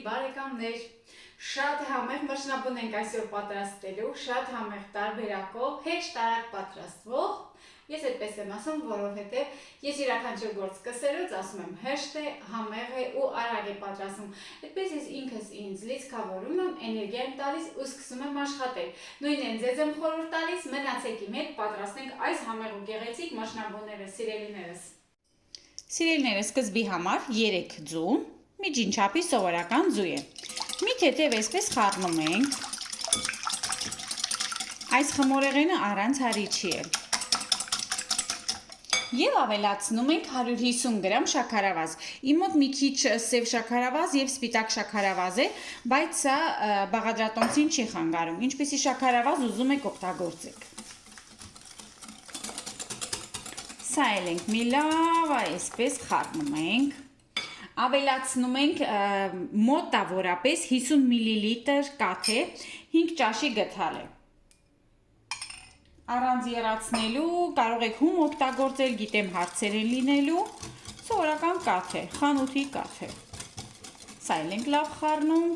բարեկամներ, շատ համեղ մշնաբուն ենք այսօր պատրաստելու, շատ համեղ տարբերակով, հեշտ արագ պատրաստվող։ Ես այդպես եմ ասում, որովհետև ես յուրաքանչյուր գործ սկսելուց ասում եմ հեշտ է, համեղ է ու արագ է պատրաստում։ Այդպես ես ինքս ինձ լիցքավորում եմ, էներգիա եմ տալիս ու սկսում եմ աշխատել։ Նույնն ձեզ եմ խորհուրդ տալիս, մնացեք իմ հետ, պատրաստենք այս համեղ ու գեղեցիկ մշնաբունները, սիրելիներս։ Սիրելիներս, սկզբի համար 3 ձու, միջին չափի սովորական ձու է։ Մի թեթև այսպես խառնում ենք։ Այս խմորեղենը առանց հարիչի է։ Եվ ավելացնում ենք 150 գրամ շաքարավազ։ Իմ մոտ մի քիչ սև շաքարավազ եւ սպիտակ շաքարավազ է, բայց սա բաղադրատոմսին չի խանգարում։ Ինչպեսի շաքարավազ ուզում եք օգտագործեք։ Սա էլ ենք մի լավ այսպես խառնում ենք։ Ավելացնում ենք մոտավորապես 50 մլ կաթը 5 ճաշի գդալ է։ Առանց եռացնելու կարող եք հում օգտագործել, գիտեմ հարցեր են լինելու, սովորական կաթ է, խանութի կաթ է։ Սա էլ ենք լավ խառնում,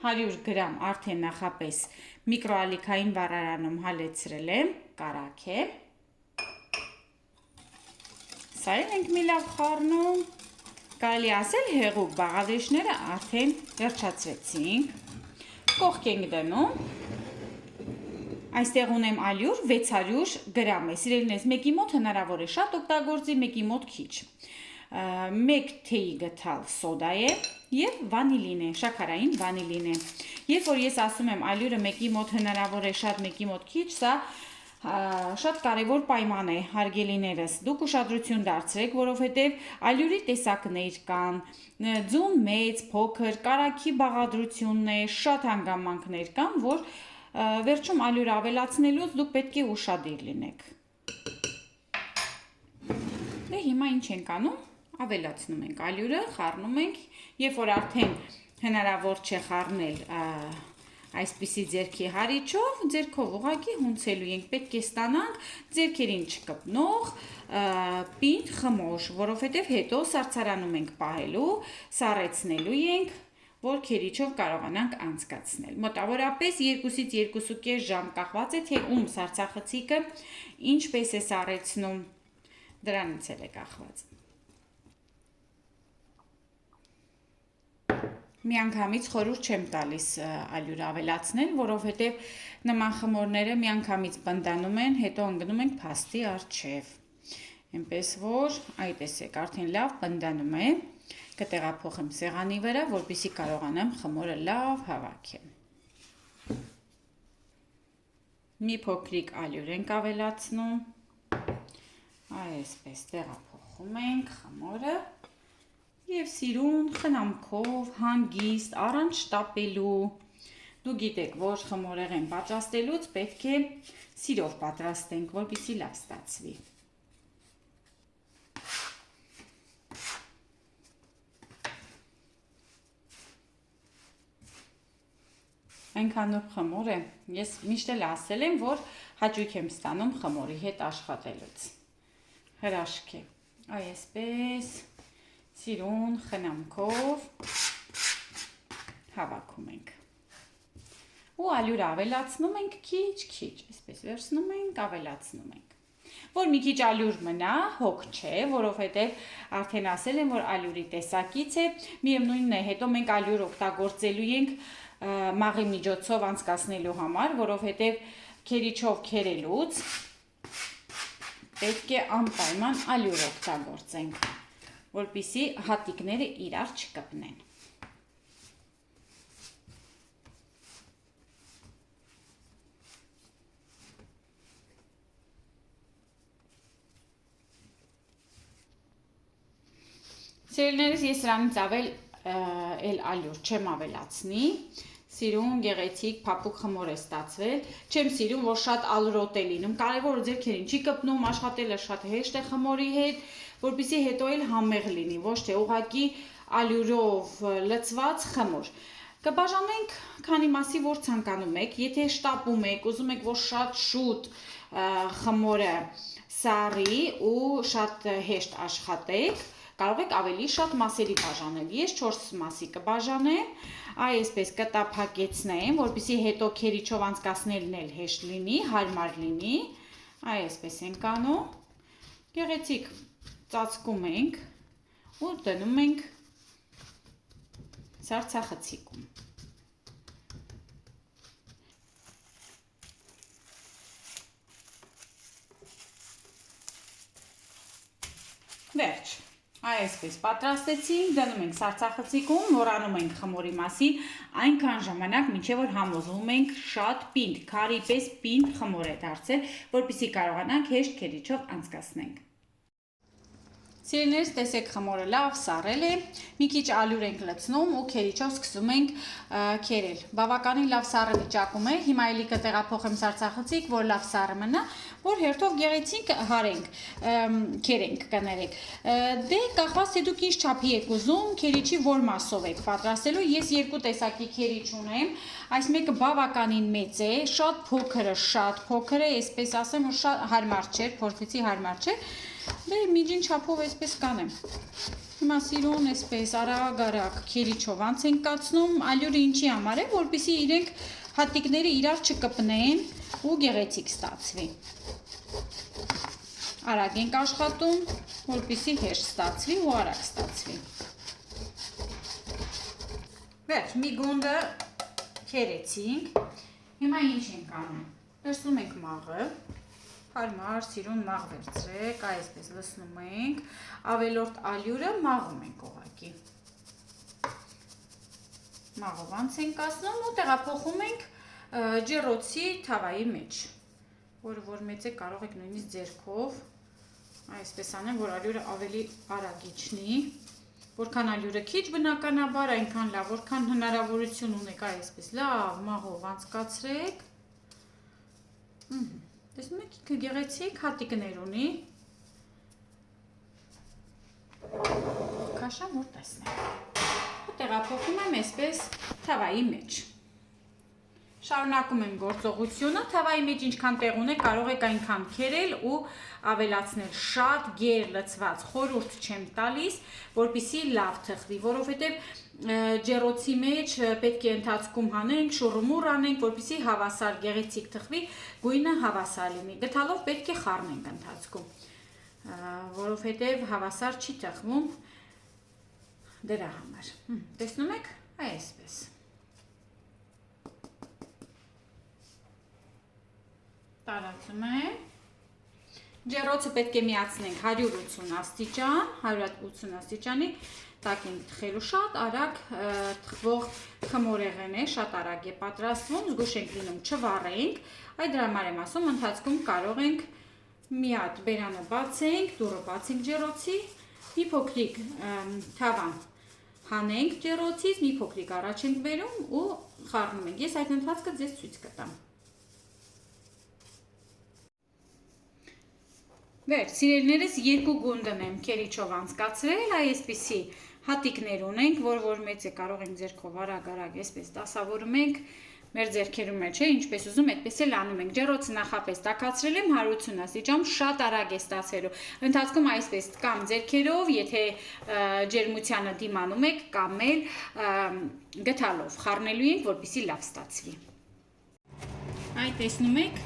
100 գրամ արդեն նախապես միկրոալիքային վառարանում հալեցրել եմ, կարագ է։ Սա էլ ենք մի լավ խառնում, կարելի ասել հեղուկ բաղադրիչները արդեն վերջացրեցինք, կողք ենք դնում։ Այստեղ ունեմ ալյուր 600 գրամ է, սիրելիներս, մեկի մոտ հնարավոր է շատ օգտագործի, մեկի մոտ քիչ։ 1 թեյի գթալ սոդա է և վանիլին է, շաքարային վանիլին է։ Երբ որ ես ասում եմ ալյուրը մեկի մոտ հնարավոր է շատ, մեկի մոտ քիչ, սա շատ կարևոր պայման է, հարգելիներս, դուք ուշադրություն դարձրեք, որովհետև ալյուրի տեսակներ կան, ձուն մեծ, փոքր, կարագի բաղադրությունն է, շատ հանգամանքներ կան, որ վերջում ալյուրը ավելացնելուց դուք պետք է ուշադիր լինեք։ Դե հիմա ինչ ենք անում, ավելացնում ենք ալյուրը, խառնում ենք, երբ որ արդեն հնարավոր չէ խառնել այսպիսի ձեռքի հարիչով, ձեռքով ուղղակի հունցելու ենք, պետք է ստանանք ձեռքերին չկպնող պինդ խմոր, որովհետև հետո սառցարանում ենք պահելու, սառեցնելու ենք, որ քերիչով կարողանանք անցկացնել։ Մոտավորապես 2-ից 2.5 ժամ կախված է, թե ում սառցախցիկը ինչպես է սառեցնում, դրանից էլ է կախված։ Միանգամից խորհուրդ չեմ տալիս ալյուրը ավելացնել, որովհետև նման խմորները միանգամից պնդանում են, հետո ընկնում ենք փաստի առջև։ Այնպես որ, այ տեսեք, արդեն լավ պնդանում է, կտեղափոխեմ սեղանի վրա, որպեսզի կարողանամ խմորը լավ հավաքեմ։ Մի փոքրիկ ալյուր ենք ավելացնում, այսպես տեղափոխում ենք խմորը և սիրուն խնամքով, հանգիստ, առանց շտապելու։ Դուք գիտեք, որ խմորեղեն պատրաստելուց պետք է սիրով պատրաստենք, որպեսզի լավ ստացվի։ Այնքան նոր խմոր է, ես միշտ էլ ասել եմ, որ հաճույք եմ ստանում խմորի հետ աշխատելուց։ Հրաշք է, այսպես սիրուն խնամքով հավաքում ենք։ Ու ալյուրը ավելացնում ենք քիչ-քիչ, այսպես վերցնում ենք, ավելացնում ենք։ Որ մի քիչ ալյուր մնա, հոգ չէ, որովհետև արդեն ասել եմ, որ ալյուրի տեսակից է, միևնույնն է, հետո մենք ալյուր օգտագործելու ենք մաղի միջոցով անցկացնելու համար, որովհետև քերիչով քերելուց պետք է անպայման ալյուր օգտագործենք, որպեսզի հատիկները իրար չկպնեն։ Սիրելիներս, ես սրանից ավել էլ ալյուր չեմ ավելացնի, սիրուն, գեղեցիկ, փափուկ խմոր է ստացվել, չեմ սիրում, որ շատ ալրոտ է լինում, կարևորը ձեռքերին չի կպնում, աշխատելը շատ հեշտ է խմորի հետ, որպեսզի հետո էլ համեղ լինի, ոչ թե ուղղակի ալյուրով լցված խմոր։ Կբաժանենք, քանի մասի որ ցանկանում եք, եթե շտապում եք, ուզում եք, որ շատ շուտ խմորը սառի ու շատ հեշտ աշխատեք, կարող եք ավելի շատ մասերի բաժանել։ Ես 4 մասի կբաժանեմ, այսպես կտափակեցնեմ, որպեսզի հետո քերիչով անցկացնելն էլ հեշտ լինի, հարմար լինի։ Այսպես ենք անում։ Գեղեցիկ ծածկում ենք ու դնում ենք սառցախցիկում։ Վերջ, այսպես պատրաստեցինք, դնում ենք սառցախցիկում, մոռանում ենք խմորի մասին, այնքան ժամանակ, մինչև որ համոզվում ենք շատ պինդ, քարի պես պինդ խմոր է դարձել, որպեսզի կարողանանք հեշտ քերիչով անցկացնենք։ Սիրելիներս, տեսեք խմորը լավ սառել է, մի քիչ ալյուր ենք լցնում ու քերիչով սկսում ենք քերել։ Բավականին լավ սառը վիճակում է, հիմա էլի կտեղափոխեմ սառցախցիկ, որ լավ սառը մնա, որ հերթով գեղեցիկ հարենք, քերենք կներեք։ Դե կախված թե դուք ինչ չափի եք ուզում, քերիչի որ մասով եք պատրաստելու, ես երկու տեսակի քերիչ ունեմ, այս մեկը բավականին մեծ է, շատ փոքր է, այսպես ասեմ, որ շատ հարմար չէ, փորձեցի հարմար չէ։ Դե միջին չափով այսպես կանեմ։ Հիմա սիրուն այսպես արագ քերիչով անց ենք կացնում, ալյուրը ինչի համար է, որպեսզի իրենք հատիկները իրար չկպնեն ու գեղեցիկ ստացվի։ Արագ ենք աշխատում, որպեսզի հեշտ ստացվի ու արագ ստացվի։ Վերջ, մի գունդը քերեցինք, հիմա ինչ ենք անում։ Վերցնում ենք մաղը, հարմար, սիրուն մաղ վերցրեք, այսպես լցնում ենք, ավելորդ ալյուրը մաղում ենք ուղղակի։ Մաղով անց ենք կացնում ու տեղափոխում ենք ջեռոցի թավայի մեջ, որ մեծ է կարող եք նույնիսկ ձեռքով, այսպես անեմ, որ ալյուրը ավելի արագ իջնի, որքան ալյուրը քիչ բնականաբար, այնքան լավ, որքան հնարավորություն ունեք, այսպես լավ մաղով անցկացրեք։ Տեսնում եք, ինքը գեղեցիկ հատիկներ ունի, քաշամ որ տեսնեք, ու տեղափոխում եմ այսպես թավայի մեջ, շարունակում եմ գործողությունը, թավայի մեջ ինչքան տեղ ունեք, կարող եք այնքան քերել ու ավելացնել, շատ գեր լցված, խորուրդ չեմ տալիս, որպեսզի լավ թխվի, որովհետև ջեռոցի մեջ պետք է ընթացքում հանենք, շուռումուռ անենք, որպեսզի հավասար գեղեցիկ թխվի, գույնը հավասար լինի։ Գդալով պետք է խառնենք ընթացքում, որովհետև հավասար չի թխվում դրա համար։ Տեսնում եք, այսպես։ Տարածում եմ։ Ջեռոցը պետք է միացնենք 180 աստիճան, 180 աստիճանի տակ ենք թխելու, շատ արագ թխվող խմորեղեն է, շատ արագ է պատրաստվում, զգուշ ենք լինում չվառենք, այդ դրա համար եմ ասում, ընթացքում կարող ենք մի հատ բերանը բացենք, դուռը բացենք ջեռոցի, մի փոքրիկ թավան հանենք ջեռոցից, մի փոքրիկ առաջ ենք բերում ու խառնում ենք, ես այդ ընթացքը ձեզ ցույց կտամ։ Վերջ, սիրելիներս, երկու գունդն եմ քերիչով անցկացրել, այսպիսի հատիկներ ունենք, որ մեծ է, կարող ենք ձեռքով արագ այսպես դասավորում ենք, մեր ձեռքերում մեջ է, ինչպես ուզում, այդպես էլ անում ենք։ Ջեռոցը նախապես տաքացրել եմ 180 աստիճան, շատ արագ է ստացվելու։ Ընթացքում այսպես կամ ձեռքերով, եթե ջերմությանը դիմանում եք, կամ էլ գդալով խառնելու ենք, որպեսզի լավ ստացվի։ Այդ տեսնում եք,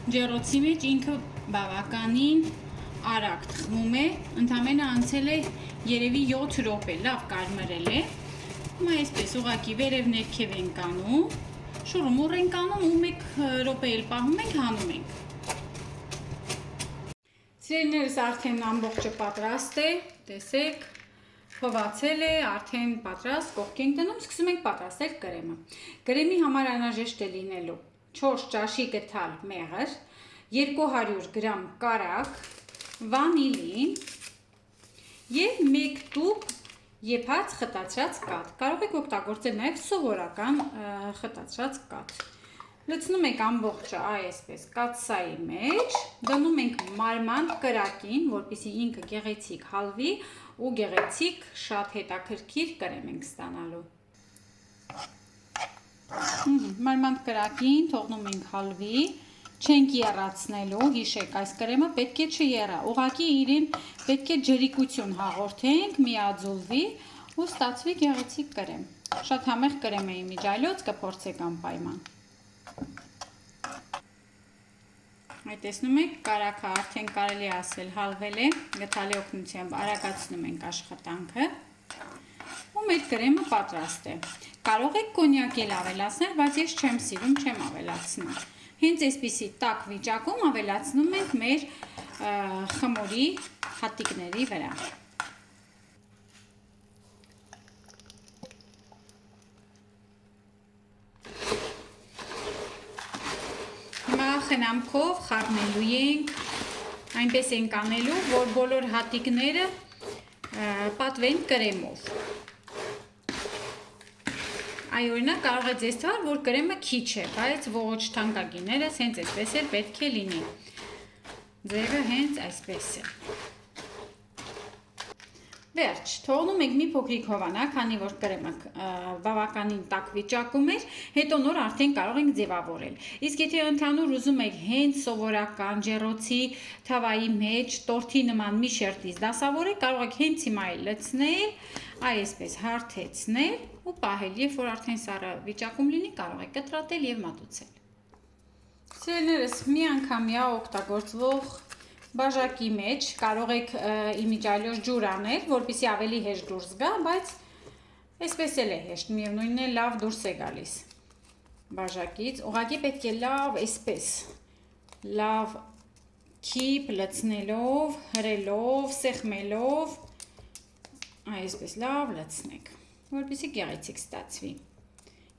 ջեռոցի մեջ ինքը բավականին արագ թխվում է, ընդամենը անցել է երևի 7 րոպե, լավ կարմրել է։ Հիմա այսպես ուղղակի վերև ներքև ենք անում, շուռումուռ ենք անում ու 1 րոպե էլ պահում ենք, հանում ենք։ Սիրելիներս, արդեն ամբողջը պատրաստ է, տեսեք, փվացել է, արդեն պատրաստ, կողքի ենք դնում, սկսում ենք պատրաստել կրեմը։ Կրեմի համար անհրաժեշտ է լինելու 4 ճաշի գթալ մեղր, 200 գրամ կարագ, վանիլին և 1 տուփ եփած խտացրած կաթ։ Կարող եք օգտագործել նաև սովորական խտացրած կաթ։ Լցնում եք ամբողջը այսպես կաթսայի մեջ, դնում ենք մարմանդ կրակին, որպեսզի ինքը գեղեցիկ հալվի ու գեղեցիկ շատ հետաքրքիր կրեմ ենք ստանալու։ Մարմանդ կրակին թողնում ենք հալվի չենք եռացնելու, հիշեք, այս կրեմը պետք է չեռա, ուղղակի իրեն պետք է ջրիկություն հաղորդենք, միաձուլվի ու ստացվի գեղեցիկ կրեմ։ Շատ համեղ կրեմ է իմիջիայլոց, կփորձեք անպայման։ Այդ տեսնում եք, կարագը արդեն կարելի ասել հալվել է, գդալի օգնությամբ արագացնում ենք աշխատանքը ու մեր կրեմը պատրաստ է։ Կարող եք կոնյակ էլ ավելացնել, բայց ես չեմ սիրում, չեմ ավելացնում։ Հենց այսպիսի տաք վիճակում ավելացնում ենք մեր խմորի հատիկների վրա։ Հիմա խնամքով խառնելու ենք, այնպես ենք անելու, որ բոլոր հատիկները պատվեն կրեմով։ Այ օրինակ կարող է ձեզ թվալ, որ կրեմը քիչ է, բայց ոչ թանկագիներս հենց այսպես էլ պետք է լինի։ Ձևը հենց այսպես է։ Վերջ, թողնում ենք մի փոքրիկ հովանա, քանի որ կրեմը բավականին տաք վիճակում էր, հետո նոր արդեն կարող ենք ձևավորել։ Իսկ եթե ընդհանուր ուզում եք հենց սովորական ջեռոցի թավայի մեջ տորթի նման մի շերտից դասավորել, կարող եք հենց հիմա էլ լցնել, այսպես հարթեցնել ու պահել, երբ որ արդեն սառը վիճակում լինի, կարող եք կտրատել եւ մատուցել։ Սիրելիներս, միանգամյա օգտագործվող բաժակի մեջ կարող եք իմիջիայլոց ջուր անել, որպեսզի ավելի հեշտ դուրս գա, բայց այսպես էլ է հեշտ, միևնույնն է լավ դուրս է գալիս բաժակից։ Ուղղակի պետք է լավ այսպես, լավ քիփ լցնելով, հրելով, սեղմելով, այսպես լավ լցնեք, որպեսզի գեղեցիկ ստացվի։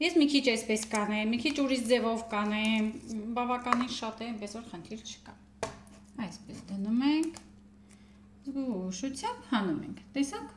Ես մի քիչ այսպես կանեմ, մի քիչ ուրիշ ձևով կանեմ, բավականին շատ է, այնպես որ խնդիր չկա։ Այսպես դնում ենք, զգուշությամբ հանում ենք, տեսաք։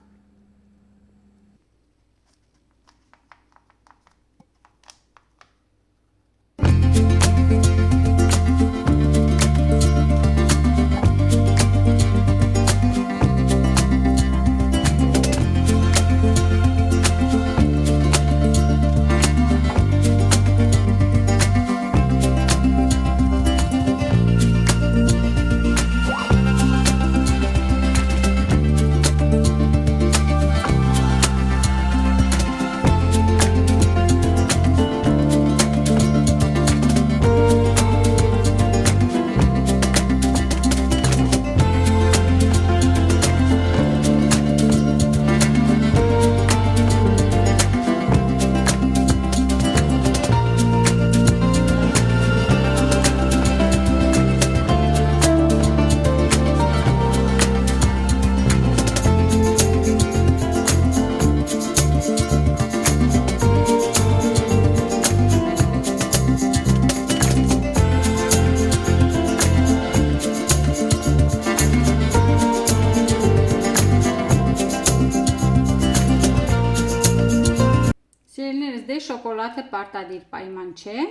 Շոկոլադը պարտադիր պայման չէ,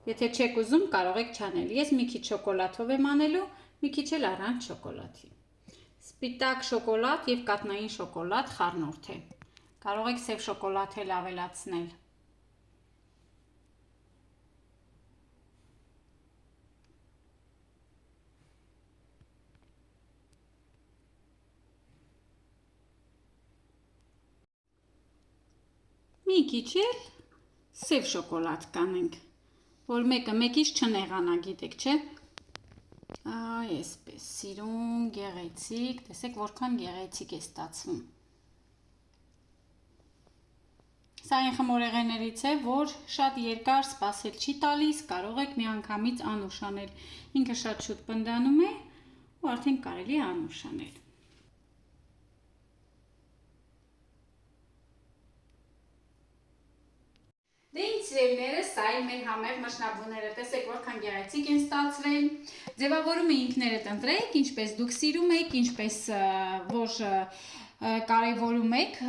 եթե չեք ուզում կարող եք չանել, ես մի քիչ շոկոլադով եմ անելու, մի քիչ էլ առանց շոկոլադի, սպիտակ շոկոլադ և կաթնային շոկոլադ խառնուրդ է, կարող եք սև շոկոլադ էլ ավելացնել։ Մի քիչ էլ սև շոկոլադ կանենք, որ մեկը մեկից չնեղանա, գիտեք, չէ։ Այսպես, սիրուն, գեղեցիկ, տեսեք որքան գեղեցիկ է ստացվում։ Սա այն խմորեղեններից է, որ շատ երկար սպասել չի տալիս, կարող եք միանգամից անուշ անել, ինքը շատ շուտ պնդանում է ու արդեն կարելի է անուշ անել։ Դե ինչ սիրելիներս, սա է մեր համեղ մշնաբուները, տեսեք որքան գեղեցիկ են ստացվել, ձևավորումը ինքներդ ընտրեք, ինչպես դուք սիրում եք, ինչպես որ կարևորում եք,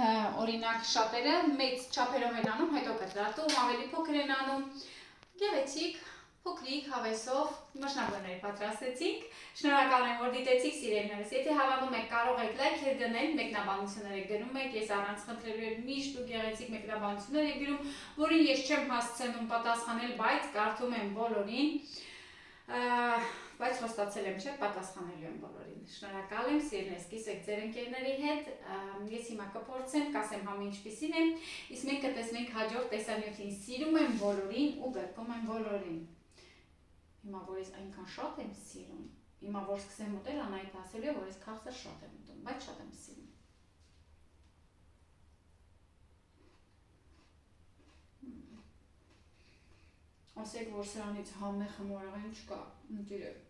օրինակ շատերը մեծ չափերով են անում, հետո կտրատում, ավելի փոքր են անում, գեղեցիկ, փոքրիկ հավեսով մշնաբուներ պատրաստեցինք, շնորհակալ եմ, որ դիտեցիք սիրելիներս, եթե հավանում եք կարող եք լայքեր դնել, մեկնաբանություններ եք գրում եք, ես առանց խնդրելու եմ միշտ ու գեղեցիկ մեկնաբանություններ եք գրում, որին ես չեմ հասցնում պատասխանել, բայց կարդում եմ բոլորին, Բայց խոստացել եմ, չէ, պատասխանելու եմ բոլորին։ Շնորհակալ եմ, սիրելիներ, կիսեք ձեր ընկերների հետ։ Ես հիմա կփորձեմ, կասեմ համը ինչպիսին է, իսկ մենք կտեսնենք հաջորդ տեսանյութին։ Սիրում եմ բոլորին ու գրկում եմ բոլորին։ Հիմա որ ես այնքան շատ եմ սիրում, հիմա որ սկսեմ ուտել, Անահիտ ասելու է, որ ես քաղցր շատ եմ ուտում, բայց շատ եմ սիրում։ Ասեք, որ սրանից համեղ մորեղեն չկա, ընկերներ։